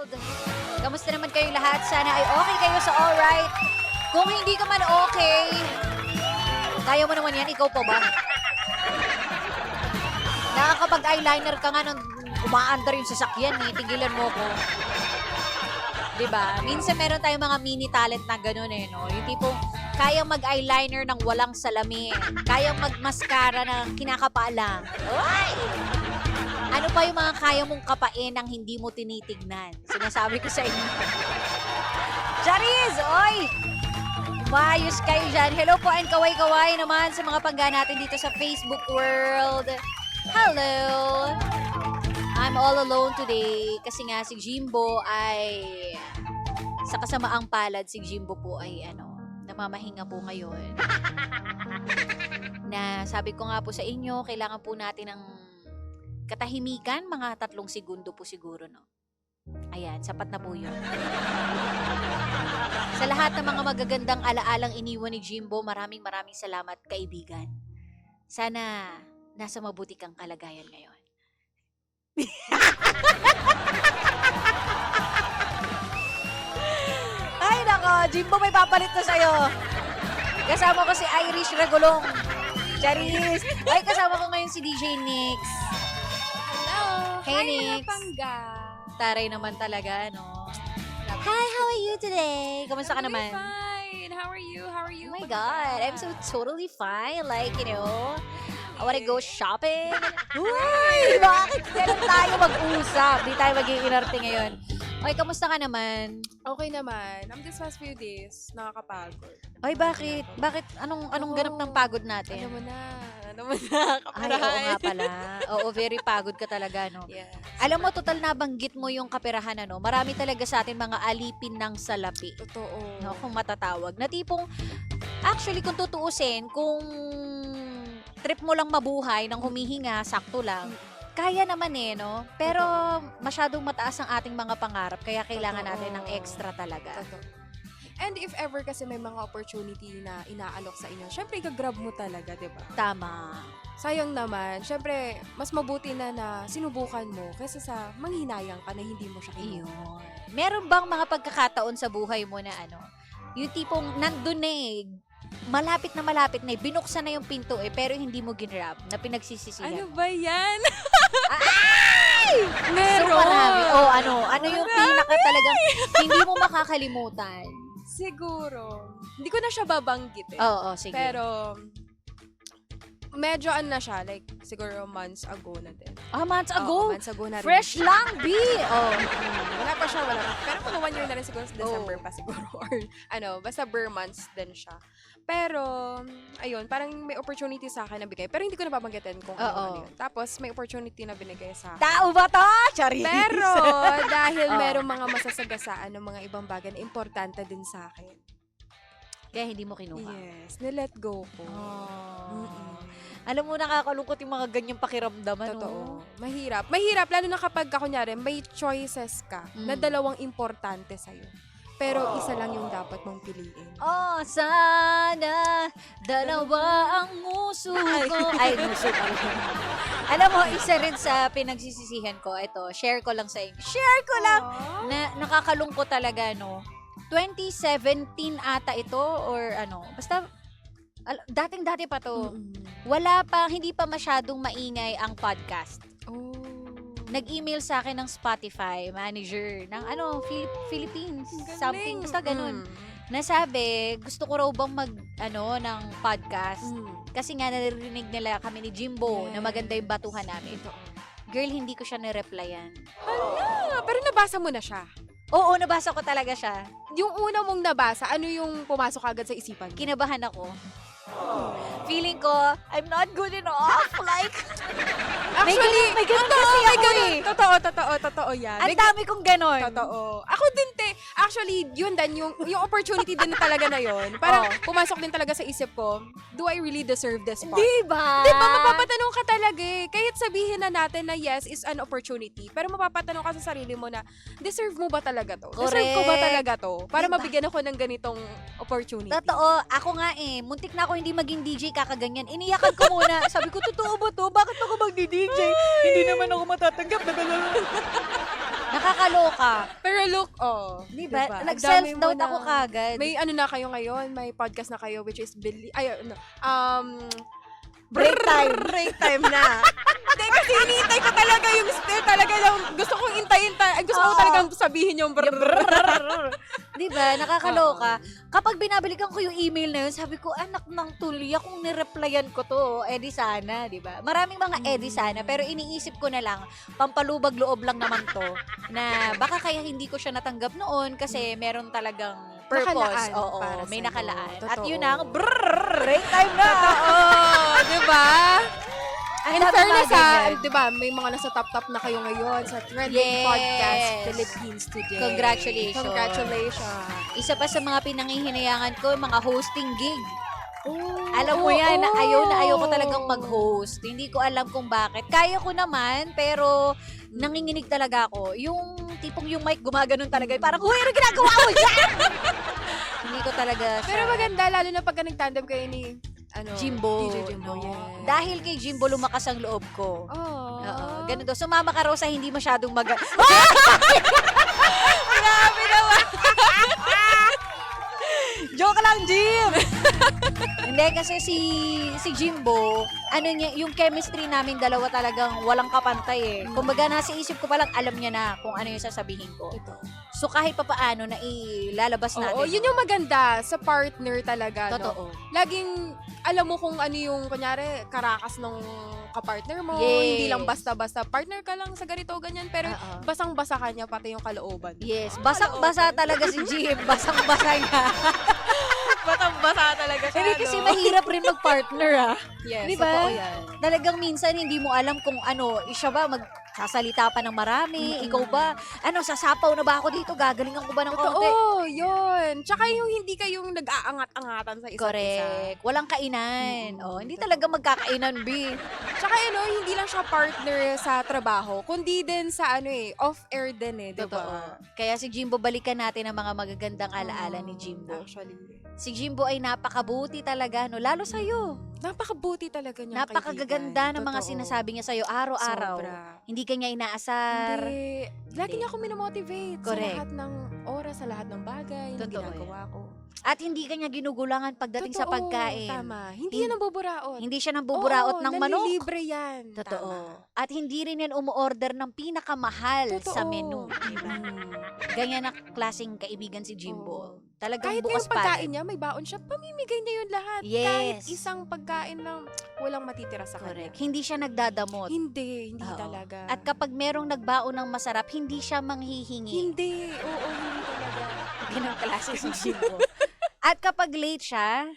world! Kamusta naman kayo lahat? Sana ay okay kayo sa alright. Kung hindi ka man okay, kaya mo naman yan, ikaw pa ba? Nakakapag-eyeliner ka nga nung umaandar yung sasakyan eh. Tigilan mo ko. Diba? Minsan meron tayong mga mini talent na gano'n eh, no? Yung tipong kayang mag-eyeliner ng walang salamin. Kayang mag-mascara na kinakapa lang. Uy! Ano pa yung mga kaya mong kapain ng hindi mo tinitignan? Sinasabi ko sa inyo. Charis! Oy! Umayos kayo dyan. Hello po and kaway-kaway naman sa mga pangga natin dito sa Facebook world. Hello! I'm all alone today kasi nga si Jimbo ay sa kasamaang palad si Jimbo po ay namamahinga po ngayon. Na sabi ko nga po sa inyo, kailangan po natin ng katahimikan, mga 3 segundo po siguro, no? Ayan, sapat na po yun. Sa lahat ng mga magagandang alaalang iniwan ni Jimbo, maraming salamat, kaibigan. Sana nasa mabuti kang kalagayan ngayon. Ay, nako, Jimbo, may papalit na sa'yo. Kasama ko si Irish Ragulong. Charis! Ay, kasama ko ngayon si DJ Nix. Hello! Hey, Hi, Nix. mga pangga! Taray naman talaga, no? Hi, how are you today? Kamusta ka naman? Fine! How are you? How are you? Oh my God, I'm so totally fine. Like, I wanna go shopping. Uy! Bakit ganun tayo mag-usap? Di tayo mag-iinarte ngayon. Okay, kamusta ka naman? Okay naman. This past few days, nakakapagod. Ay, bakit? Bakit? Anong ganap ng pagod natin? Ano mo na? Ay, oo nga pala. Oo, very pagod ka talaga, no? Yes. Alam mo, total nabanggit mo yung kaperahan, ano? Marami talaga sa atin mga alipin ng salapi. Totoo. No, kung matatawag. Na tipong, actually, kung tutuusin, kung trip mo lang mabuhay ng humihinga, sakto lang, kaya naman eh, no? Pero masyadong mataas ang ating mga pangarap, kaya kailangan natin ng extra talaga. Totoo. And if ever kasi may mga opportunity na inaalok sa inyo, syempre gagrab mo talaga, di ba? Tama. Sayang naman, syempre, mas mabuti na sinubukan mo kaysa sa manghinayang ka na hindi mo siya kinuha. Iyon. Meron bang mga pagkakataon sa buhay mo na yung tipong nandun na eh, malapit na binuksan na yung pinto eh, pero hindi mo ginrab, na pinagsisisihan? Ano ba yan? Ay! Meron! So marami. Ano yung pinaka talagang hindi mo makakalimutan? Siguro. Hindi ko na siya babanggit eh. Oo, sige. Pero, medyo na siya. Like, siguro months ago na din. months ago? Oo, months ago na rin. Fresh lang, B! Oh. Wala pa siya. Pero mga 1 year na rin siguro sa December pa siguro. Or, basta bare months din siya. Pero, ayun, parang may opportunity sa akin na bigay. Pero hindi ko nababanggitin kung ano yun. Tapos, may opportunity na binigay sa akin. Tao ba to? Charis! Pero, dahil merong mga masasagasaan ng mga ibang bagay na importante din sa akin. Kaya hindi mo kinuha. Yes, nilet go ko. Alam mo, nakakalungkot yung mga ganyang pakiramdam, Totoo. Mahirap. Mahirap, lalo na kapag, kunyari, may choices ka na 2 importante sa'yo. Pero isa lang yung dapat mong piliin. Oh, sana 2 ang muso ko. Ay, muso ko. Alam mo, isa rin sa pinagsisisihan ko, ito, share ko lang sa inyo. Share ko lang! Na nakakalungkot talaga, no? 2017 ata ito, or basta, dating-dati pa to. Wala pa, hindi pa masyadong maingay ang podcast. Oh. Nag-email sa akin ng Spotify manager ng Philippines, something, basta ganun. Nasabi, gusto ko raw bang ng podcast. Kasi nga narinig nila kami ni Jimbo na maganda yung batuhan namin. Girl, hindi ko siya nireplyan. Hala! Pero nabasa mo na siya. Oo, nabasa ko talaga siya. Yung una mong nabasa, ano yung pumasok agad sa isipan mo? Kinabahan ako. Feeling ko, I'm not good enough. Like, Actually, may ganun kasi ako eh. Totoo yan. Ang dami kong ganon. Totoo. Ako din, te. Actually, yun din, yung opportunity din talaga na yun. Parang pumasok din talaga sa isip ko, do I really deserve this part? Diba? Diba, mapapatanong ka talaga eh. Kahit sabihin na natin na yes is an opportunity, pero mapapatanong ka sa sarili mo na, deserve mo ba talaga to? Correct. Deserve ko ba talaga to? Para Diba? mabigyan ako ng ganitong opportunity. Totoo. Ako nga eh, muntik na ako hindi maging DJ kakaganyan. Iniyakan ko muna. Sabi ko, totoo ba to? Bakit ako magdi-DJ? Hindi naman ako matatanggap. Nakakaloka. Pero look, Diba? Ang Nag-self-doubt dami mo ako na. kagad. May ano na kayo ngayon, may podcast na kayo which is Break time. break time na. Hindi, kasi iniintay ko talaga yung still talaga yung gusto kong intayin. Gusto ko talagang sabihin yung Diba? Nakakaloka. Kapag binabalikan ko yung email na yun, sabi ko, anak ng tulya, kung nireplyan ko to, edi sana, diba? Maraming mga edi sana, pero iniisip ko na lang, pampalubag loob lang naman to, na baka kaya hindi ko siya natanggap noon kasi meron talagang purpose. Nakalaan Oo, para may sa'yo. nakalaan. At Totoo. yun ang break time na! Diba? Ang In dami fairness mga ganyan. diba, may mga nasa top na kayo ngayon sa Trending Yes. Podcast Philippines today. Congratulations. Congratulations. Isa pa sa mga pinangihinayangan ko, mga hosting gig. Oh, Alam mo yan, na ayaw ko talagang mag-host. Hindi ko alam kung bakit. Kaya ko naman, pero nanginginig talaga ako. Yung tipong yung mic gumaganon talaga. Parang, huy, ano ginagawa mo dyan? Hindi ko talaga siya. Pero maganda, lalo na pagka nag-tandem kayo ni Jimbo. DJ Jimbo, no? yes. Dahil kay Jimbo, lumakas ang loob ko. Oh. Oo, ganun daw. Sumama ka raw sa hindi masyadong Grabe naman. Joke lang, Jim! Hindi, kasi si Jimbo, ano niya, yung chemistry namin dalawa talagang walang kapantay eh. Kumbaga, nasa isip ko palang alam niya na kung ano yung sasabihin ko. So, kahit pa paano na ilalabas natin. Oo, yun yung maganda sa partner talaga. Totoo. No? Laging alam mo kung ano yung, kunyari, karakas nung kapartner mo. Yes. Hindi lang basta-basta. Partner ka lang sa ganito, ganyan. Pero Oo. basang-basa ka niya, pati yung kalooban. Yes, basang-basa talaga si Jim. Basang-basa niya. Basang-basa talaga siya, Hindi kasi mahirap rin mag-partner ah. Yes, Di ba? totoo yan. Talagang minsan hindi mo alam kung ano, siya ba magsasalita pa ng marami, ikaw ba, sasapaw na ba ako dito, gagalingan ko ba ng konti? Totoo, yun. Tsaka yung hindi kayong nag-aangat-angatan sa isa't isa. Correct. Walang kainan. Hindi talaga magkakainan, B. Tsaka hindi lang siya partner sa trabaho, kundi din sa off-air din diba? Totoo. Kaya si Jimbo, balikan natin ang mga magagandang alaala ni Jimbo. Actually. Si Jimbo ay napakabuti talaga, no? Lalo sa'yo. Napakabuti talaga niya. Napakagaganda ng mga sinasabi niya sa'yo araw-araw. Sobra. Hindi ka niya inaasar. Hindi. Lagi niya ako minomotivate Correct. sa lahat ng oras, sa lahat ng bagay na Totoo ginagawa ko. At hindi ka niya ginugulangan pagdating sa Totoo, pagkain. Tama. Hindi yan ang buburaot. Hindi siya nang buburaot ng manok. Nalilibre yan. Totoo. Tama. At hindi rin yan umu-order ng pinakamahal Totoo. sa menu. Diba? Ganyan na klaseng kaibigan si Jimbo. Talagang Kahit bukas yung pagkain palad. niya, may baon siya, pamimigay niya yun lahat. Yes. Kahit isang pagkain lang, walang matitira sa Correct. kanya. Hindi siya nagdadamot. Hindi Oo. talaga. At kapag merong nagbaon ng masarap, hindi siya manghihingi. hindi, hindi talaga. Ganang klase si Jimbo. At kapag late siya,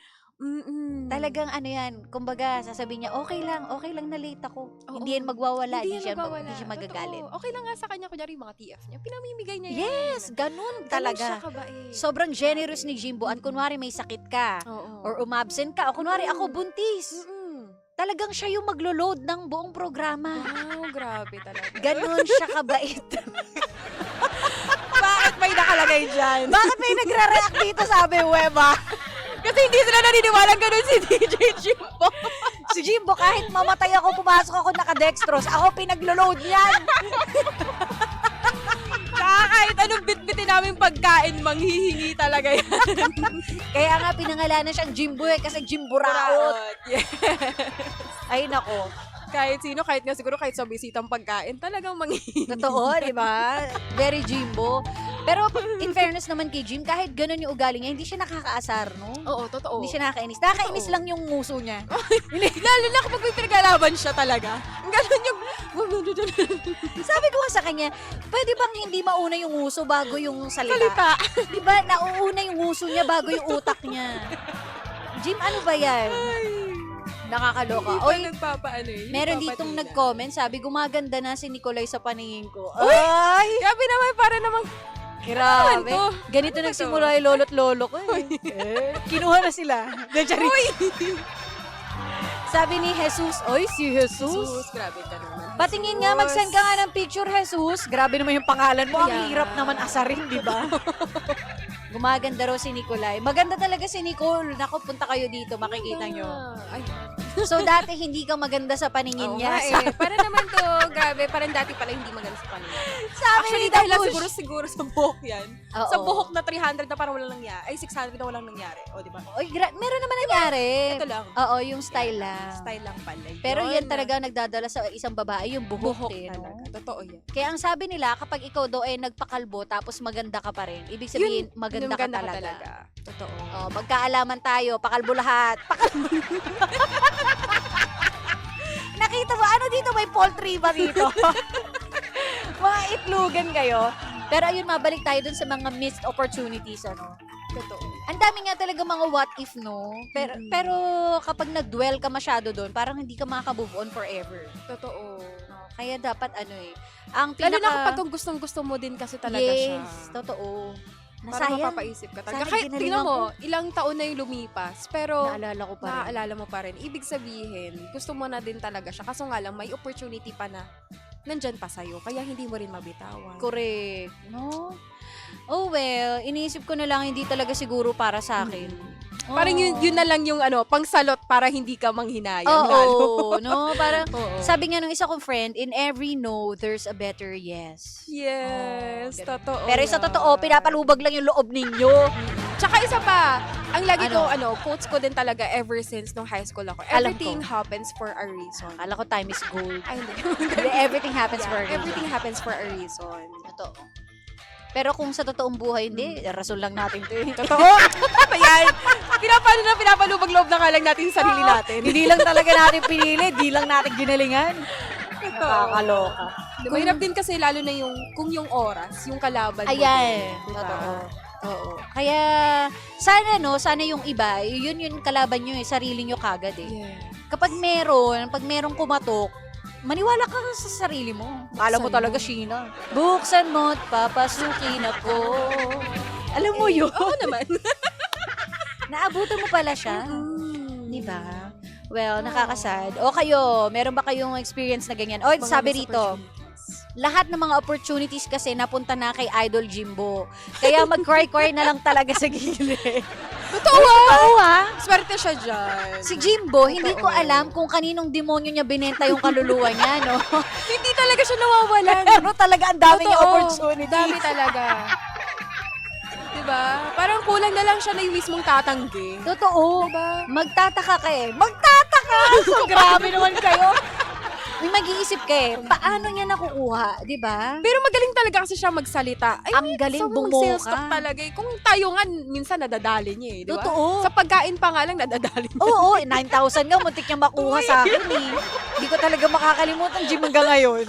talagang kumbaga sasabihin niya, okay lang na late ako. Oo. Hindi yan magwawala, Hindi hindi, yan magwawala. hindi siya magagalit. Totoo. Okay lang nga sa kanya, kunyari yung mga TF niya, pinamimigay niya yan. Yes, ganun Ganun talaga. siya kabait. Sobrang generous ni Jimbo at kunwari may sakit ka Oo. or umabsent ka o kunwari ako buntis. Talagang siya yung maglo-load ng buong programa. Wow, grabe talaga. Ganun siya kabait. Bakit may nakalagay dyan? Bakit may nagre-react dito sabi, Weba? Kasi hindi sila naniniwalang ganun si DJ Jimbo. Si Jimbo, kahit mamatay ako, pumasok ako naka-dextrose, ako pinaglo-load niyan. Kahit anong bitbitin namin pagkain, manghihingi talaga yan. Kaya nga pinangalanan siyang Jimbo kasi Jimbo Raot. Yeah. Ay nako. Kahit sino, kahit nga siguro kahit sa bisitang pagkain, talagang manghihingi. Totoo, di ba? Very Jimbo. Pero in fairness naman kay Jim, kahit ganun yung ugali niya, hindi siya nakakaasar, no? Oo, totoo. Hindi siya nakakainis. Nakakainis lang yung nguso niya. Lalo na kapag may pinaglalaban siya talaga. Ganun yung... Sabi ko nga sa kanya, pwede bang hindi mauna yung nguso bago yung salita? Salita. Di ba? Nauuna yung nguso niya bago yung utak niya. Jim, ano ba yan? Nakakaloka. Hindi Oy, pa nagpapaano eh. meron Hindi ditong papatina. nag-comment, sabi, gumaganda na si Nicolay sa paningin ko. Uy! Ay! Grabe naman, para namang... Grabe. to? Ganito Ano nagsimula yung lolo't lolo ko eh. Kinuha na sila. Uy! Sabi ni Jesus, oy, si Jesus. Jesus, grabe ka naman. Patingin nga, mag-send ka nga ng picture, Jesus. Grabe naman yung pangalan mo. Ang Kaya hirap nga. naman asarin, di ba? Gumaganda raw si Nicolay. Maganda talaga si Nicole. Naku, punta kayo dito, makikita nyo. Ay, So, dati hindi ka maganda sa paningin Oo niya. nga Para naman to, grabe, parang dati pala hindi maganda sa kanila. Sabi Actually, ni dahil lang Tabush. siguro sa buhok yan. Oo. Sa buhok na 300 na parang walang nangyari. Ay, 600 na walang nangyari. O, di ba? Oy, meron naman nangyari. Ito lang. Oo, yung style lang. Style lang pala. Pero yan talaga nagdadala sa isang babae, yung buhok, buhok no? talaga. Totoo yan. Kaya ang sabi nila, kapag ikaw daw ay nagpakalbo tapos maganda ka pa rin, ibig sabihin, maganda ka talaga. Totoo. Oh, magkaalaman tayo, pakalbo lahat. Pakalbo. Nakita mo, ano dito, may poultry ba dito? Mga itlugan kayo. Pero ayun, mabalik tayo dun sa mga missed opportunities, ano? Totoo. Ang dami nga talaga mga what if, no? Pero kapag nag-dwell ka masyado doon, parang hindi ka makaka-move on forever. Totoo. No? Kaya dapat ano ang Lalo na pinaka... kapag kung gustong-gusto mo din kasi talaga siya. Yes, totoo. Parang Nasayang. mapapaisip ka talaga. Sana Kahit ginalingan tingnan mo, ko. ilang taon na yung lumipas, pero Naalala ko pa rin. naaalala mo pa rin. Ibig sabihin, gusto mo na din talaga siya. Kaso nga lang, may opportunity pa na nandyan pa sa'yo. Kaya hindi mo rin mabitawan. Correct. No? Oh well, iniisip ko na lang hindi talaga siguro para sa akin. Oo. Parang yun na lang yung pangsalot para hindi ka manghinayang. Oo, no? Parang, Oo. sabi nga nung isa kong friend, in every no, there's a better yes. Yes, Oo, ganun. totoo. Pero sa yan. totoo, pinapalubag lang yung loob ninyo. Tsaka isa pa, ang lagi Ano? ko, quotes ko din talaga ever since nung high school ako. Alam Everything ko. happens for a reason. Akala ko time is gold. Ay, hindi. Everything happens for a reason. Everything happens for a reason. Totoo. Pero kung sa totoong buhay, hindi. Rason lang natin to eh. Totoo. Ayan. Pinapalubag loob na nga lang natin yung sarili natin. Hindi lang talaga natin pinili, di lang natin ginalingan. Nakakaloka. Mahirap din kasi lalo na kung yung oras, yung kalaban mo. Ayan. din, diba? Totoo. Oo. Kaya, sana yung iba, yun kalaban nyo sarili nyo kagad eh. Yeah. Pag merong kumatok, maniwala ka sa sarili mo. Alam mo Buksan talaga, mo. Sheena. Buksan mo at papasukin ako. Alam mo yun? Oo naman. Naabutan mo pala siya. Mm. Di ba? Well, nakakasad. O kayo, meron ba kayong experience na ganyan? O, Mga sabi missed rito, lahat ng mga opportunities kasi napunta na kay Idol Jimbo. Kaya mag-cry-cry na lang talaga sa gilid. Totoo Oo Swerte siya dyan. Si Jimbo, hindi ko Totoo. alam kung kaninong demonyo niya binenta yung kaluluwa niya, no? Hindi talaga siya nawawalan. Pero talaga ang dami niya Totoo. opportunity. Dami talaga. Diba? Parang kulang na lang siya na yung mismong tatanggi. Totoo. Diba? Magtataka ka eh. Magtataka! So, grabe naman kayo. May mag-iisip ka eh, paano niya nakukuha, di ba? Pero magaling talaga kasi siya magsalita. Ay, Ang galing sobrang mag-sales bumoka. talk talaga eh. Kung tayo nga, minsan nadadali niya eh. Diba? Totoo. Sa pagkain pa nga lang, nadadali niya. Oo, 9,000 nga, muntik niya makuha sa akin eh. Hindi ko talaga makakalimutan, Jim, hanggang ngayon.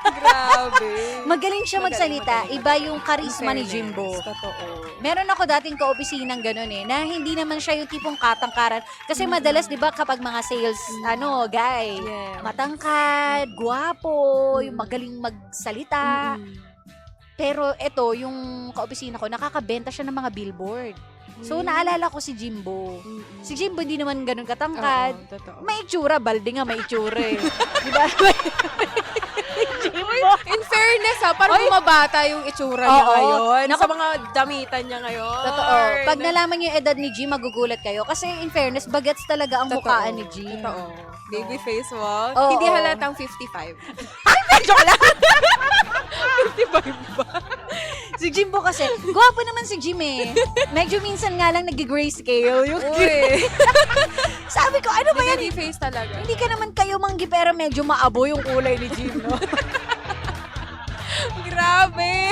Grabe. Magaling siya Magaling, magsalita. magaling. Iba yung charisma ni Fairness, Jimbo. Totoo. Meron ako dating kaopisinang ganun eh, na hindi naman siya yung tipong katangkaran. Kasi madalas, di ba, kapag mga sales, guy, Yeah. matangkad, guwapo, yung magaling magsalita. Mm-mm. Pero ito, yung kaopisina ko, nakakabenta siya ng mga billboard. So, naalala ko si Jimbo. Mm-mm. Si Jimbo hindi naman ganun katangkad. Oo, totoo. May itsura, balde nga may itsura eh. Di ba? In fairness parang Oy. bumabata yung itsura niya Oo. ngayon. Naku. Sa mga damitan niya ngayon. Totoo. Pag nalaman niyo yung edad ni Jim, magugulat kayo. Kasi in fairness, bagets talaga ang mukhaan ni Jim. Totoo. Baby face mo. Oo. Hindi halatang 55. Joke lang. 55 ba? Si Jimbo kasi, gwapo naman si Jim eh. Medyo minsan nga lang nag-grayscale. Yung Uy. sabi ko, ano ba yan? Baby face talaga. Hindi ka naman kayo manggi pero medyo maabo yung kulay ni Jim, no? Grabe.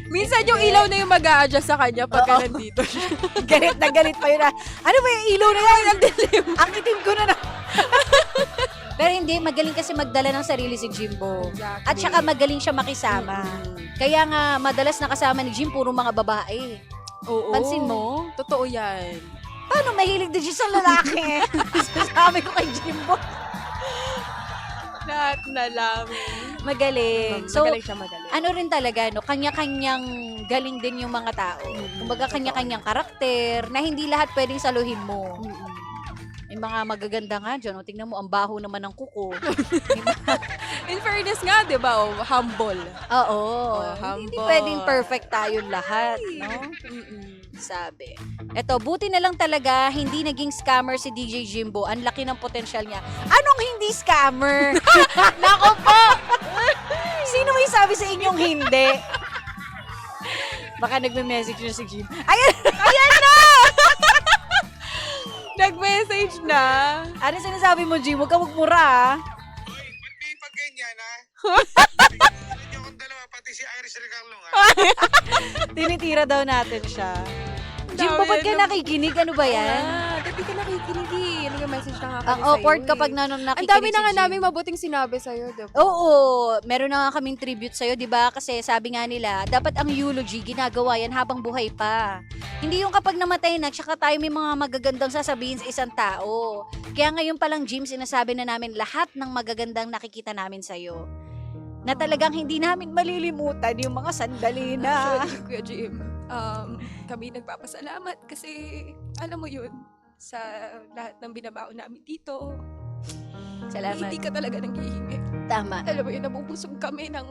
Minsan yung ilaw na yung mag-a-adjust sa kanya pagka Oo. nandito siya. Galit na galit pa yun na, ano ba yung ilaw na yan? Ang dilim. Ang itim ko na. Pero hindi, magaling kasi magdala ng sarili si Jimbo. Exactly. At saka magaling siya makisama. Kaya nga, madalas nakasama ni Jim, puro mga babae. Oo. Pansin mo? Totoo yan. Paano mahilig din siya sa lalaki? Sabi ko kay Jimbo. Lahat na lang. Magaling. So, magaling siya magaling. ano rin talaga, no, kanya-kanyang galing din yung mga tao. Kumbaga, kanya-kanyang karakter na hindi lahat pwedeng saluhin mo. May mga magaganda nga dyan. O, tingnan mo, ang baho naman ng kuko. In fairness nga, di ba? Humble. Oo. Oh, Hindi humble. pwedeng perfect tayo lahat, no? Sabi. Eto, buti na lang talaga hindi naging scammer si DJ Jimbo. Ang laki ng potensyal niya. Anong hindi scammer? Nako po! Sino may sabi sa inyong hindi? Baka nagme-message na si Jim. Ayan! Ayan na! Nag-message na. Ano sinasabi mo, Jim? Huwag ka magmura, ah. Ba't may pag ganyan, ha? Hindi akong dalawa, pati si Iris Ricardo, ha? Tinitira daw natin siya. Jim, Dami ba't ka na- nakikinig? Ano ba yan? Gabi ka nakikinig eh. Nag-message na nga kami Ang awkward sa'yo, kapag eh. nakikinig Ang dami na si nga Jim. namin mabuting sinabi sa'yo, diba? Oo, meron na nga kaming tribute sa'yo, di ba? Kasi sabi nga nila, dapat ang eulogy, ginagawa yan habang buhay pa. Hindi yung kapag namatay na, tsaka tayo may mga magagandang sasabihin sa isang tao. Kaya ngayon palang, Jim, sinasabi na namin lahat ng magagandang nakikita namin sa'yo. Na talagang hindi namin malilimutan yung mga sandali na. Actually, Kuya Jim, kami nagpapasalamat kasi, alam mo yun, sa lahat ng binabaon namin dito, Salamat. hindi ka talaga nanghihingi. Tama. Alam mo yun, nabubusog kami ng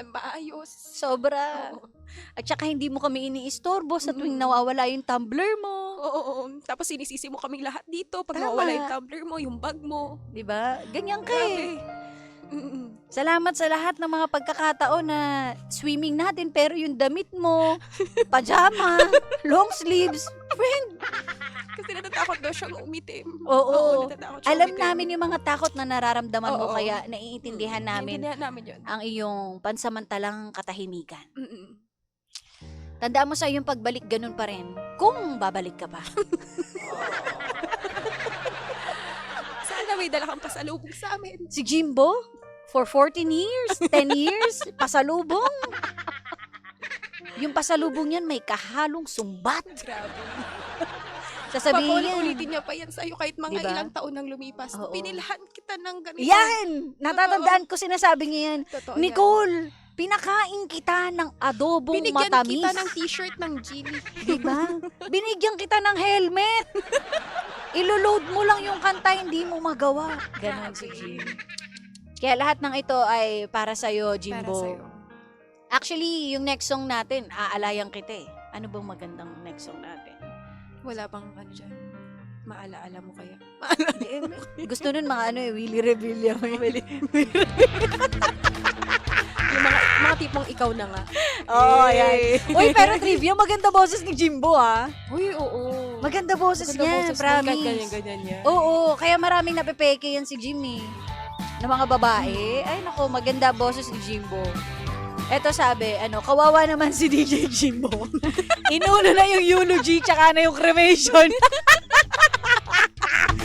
maayos. Sobra. Oo. At saka hindi mo kami iniistorbo sa tuwing Mm. nawawala yung tumbler mo. Oo. Tapos sinisisi mo kaming lahat dito pag Tama. nawawala yung tumbler mo, yung bag mo. Di ba? Ganyan ka eh. Grabe. Mm-mm. Salamat sa lahat ng mga pagkakataon na swimming natin pero yung damit mo, pajama, long sleeves, friend. Kasi natatakot daw siyang umitim. Oo. natatakot siyang Alam umitim. namin yung mga takot na nararamdaman mo Oo. kaya naiintindihan namin Naiintindihan namin yun. ang iyong pansamantalang katahimikan. Mm-mm. Tandaan mo sa iyong pagbalik ganun pa rin kung babalik ka pa. Sana may dala kang pasalubong sa amin. Si Jimbo, for 14 years, 10 years, pasalubong. Yung pasalubong yan may kahalong sumbat. Grabe. Sasabihin yan. Ulitin niya pa yan sa'yo kahit mga Diba? ilang taon nang lumipas. Oo. Pinilhan kita ng ganito. Yan! Natatandaan ko sinasabi niya yan. Totoo Nicole, pinakain kita ng adobong yan. Binigyan matamis. kita ng t-shirt ng Jimmy. Diba? Binigyan kita ng helmet. Iloload mo lang yung kanta, hindi mo magawa. Ganon si Jim. Kaya lahat ng ito ay para sa'yo, Para Jimbo. sa'yo. Actually, yung next song natin, aalayan kita eh. Ano bang magandang next song natin? Wala bang ano dyan? Maalaala mo kaya? Gusto nun mga ano eh, Willie Revilla. Yung mga tipong ikaw na nga. Oo, yan. Uy, pero trivia, maganda boses ni Jimbo ah. Uy, oo. Maganda boses niya, promise. Ganyan niya. Oo, kaya maraming napepeke yan si Jimmy. Na mga babae. Ay nako, maganda boses ni Jimbo. Eto sabi, kawawa naman si DJ Jimbo. Inulo na yung eulogy, tsaka na yung cremation.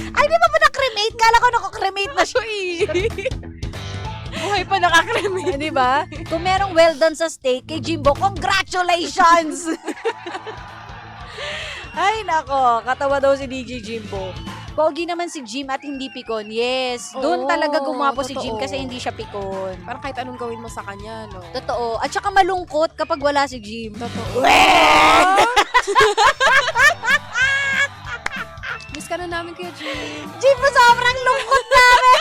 Ay, di ba na-cremate? Kala ko nako-cremate na siya. Buhay pa nakakremi. Di ba? Kung merong well done sa steak kay Jimbo, congratulations! Ay, nako. Katawa daw si DJ Jimbo. Pogi naman si Jim at hindi pikon. Yes. Doon Oo, talaga gumapo si Jim totoo. kasi hindi siya pikon. Parang kahit anong gawin mo sa kanya, no? Totoo. At saka malungkot kapag wala si Jim. Totoo. Miss ka na namin, Kuya Jim. Jim, sobrang lungkot namin!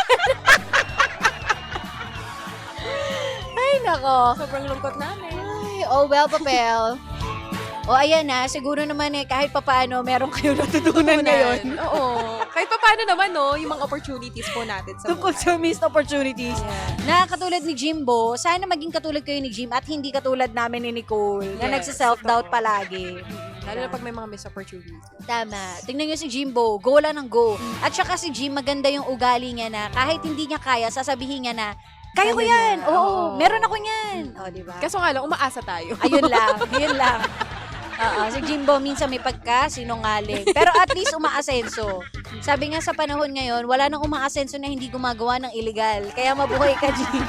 Ay, nako. Sobrang lungkot namin. Ay, oh well, papel. O ayan na, siguro naman kahit papaano meron kayo natutunan ngayon. Oo. Kahit pa paano naman, no, yung mga opportunities po natin sa Tungkol sa missed opportunities. Yeah. Na katulad ni Jimbo, sana maging katulad kayo ni Jim at hindi katulad namin ni Nicole na Yes, nagsa-self-doubt totoo. palagi. Lalo na pag may mga missed opportunities. Tama. Tingnan nyo si Jimbo, go lang ng go. At saka si Jim, maganda yung ugali niya na kahit hindi niya kaya, sasabihin niya na, kaya ko Kaya yan. niya. Oo, Oo. meron ako yan. O, diba? Kaso nga lang, umaasa tayo. Ayun lang, yun lang. Oo, si Jimbo minsan may pagka-sinungaling. Pero at least umaasenso. Sabi nga sa panahon ngayon, wala nang umaasenso na hindi gumagawa ng illegal. Kaya mabuhay ka, Jim.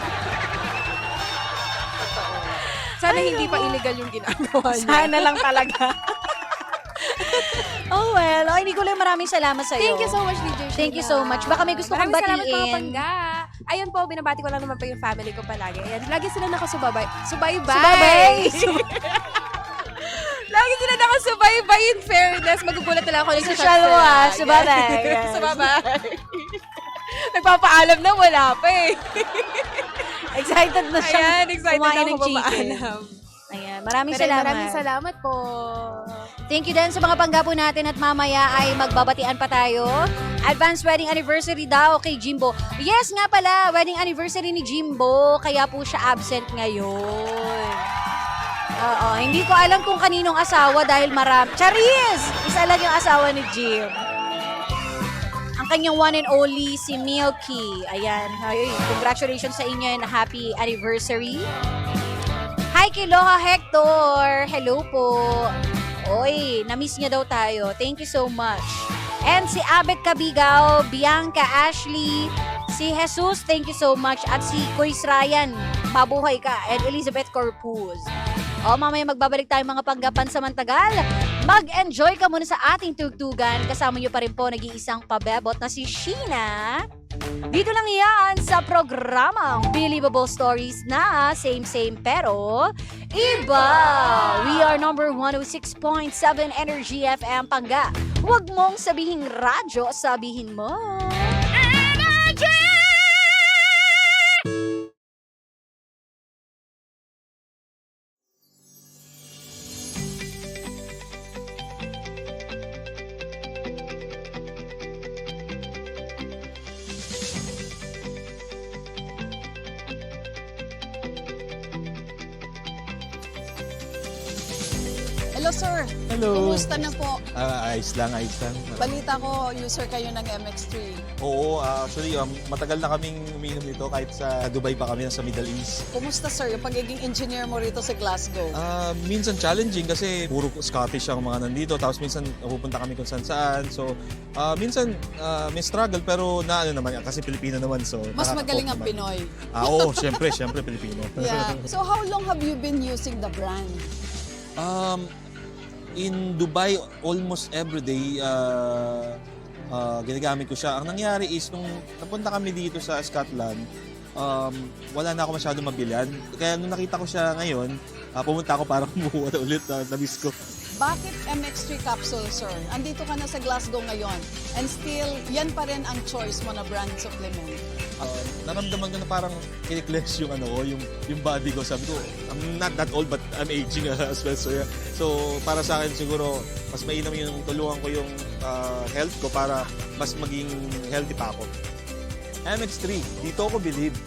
Sana hindi pa illegal yung ginagawa niya. Sana lang talaga. Oh well, okay Nicole, maraming salamat sa'yo. Thank you so much, DJ Sheila. Thank you so much. Baka may gusto kang Maraming salamat, mga batiin. pangga. Ayun po, binabati ko lang naman po yung family ko palagi. Ayan, lagi sila nakasubabay. Subaybay! Subaybay! Lagi sila nakasubaybay, in fairness. Magugulat na lang ako. Social mo subabay. Yes. Subabay. Nagpapaalam na, wala pa eh. Excited na siya. Ayan, excited kumain na ng ako chicken. papaalam. Ayan, maraming salamat. Maraming salamat po. Thank you din sa mga panggapo natin at mamaya ay magbabatian pa tayo. Advanced wedding anniversary daw kay Jimbo. Yes nga pala, wedding anniversary ni Jimbo. Kaya po siya absent ngayon. Oo, hindi ko alam kung kaninong asawa dahil Charis! Isa lang yung asawa ni Jim. Ang kanyang one and only, si Milky. Ayan, ay, congratulations sa inyo and happy anniversary. Hi, Kiloha Hector! Hello po. Oy, na-miss niya daw tayo. Thank you so much. And si Abet Cabigaw, Bianca Ashley, si Jesus, thank you so much. At si Kuis Ryan, mabuhay ka. And Elizabeth Corpus. O, mamaya magbabalik tayo mga panggapan samantagal. Mag-enjoy ka muna sa ating tugtugan. Kasama niyo pa rin po nag-iisang pabebot na si Sheena. Dito lang yan sa programang Believable Stories na same pero iba. We are number 106.7 Energy FM Pangga. Huwag mong sabihin radyo, sabihin mo Energy! Hello sir, Hello. kumusta na po? Ayos lang. Balita ko, user kayo ng MX3. Oo, actually, matagal na kaming uminom nito kahit sa Dubai pa kami, sa Middle East. Kumusta sir, yung pagiging engineer mo rito sa Glasgow? Minsan challenging kasi puro Scottish ang mga nandito, tapos minsan napupunta kami kung saan. So, minsan may struggle pero naano naman, kasi Pilipino naman. So, Mas nakaka-cope magaling ang naman. Pinoy. Oo, syempre Pilipino. Yeah. So how long have you been using the brand? In Dubai, almost every day, ginagamit ko siya. Ang nangyari is, nung napunta kami dito sa Scotland, wala na ako masyado mabilhan. Kaya nung nakita ko siya ngayon, pumunta ako para kumuha na ulit, na-miss ko. Bakit MX3 capsule sir? Andito ka na sa Glasgow ngayon and still, yan pa rin ang choice mo na brand supplement. Naramdaman ko na parang kinikleanse yung yung body ko. Sabi ko, I'm not that old but I'm aging as well. So, yeah. So para sa akin siguro, mas mainam yung tulungan ko yung health ko para mas maging healthy pa ako. MX3, dito ako believe.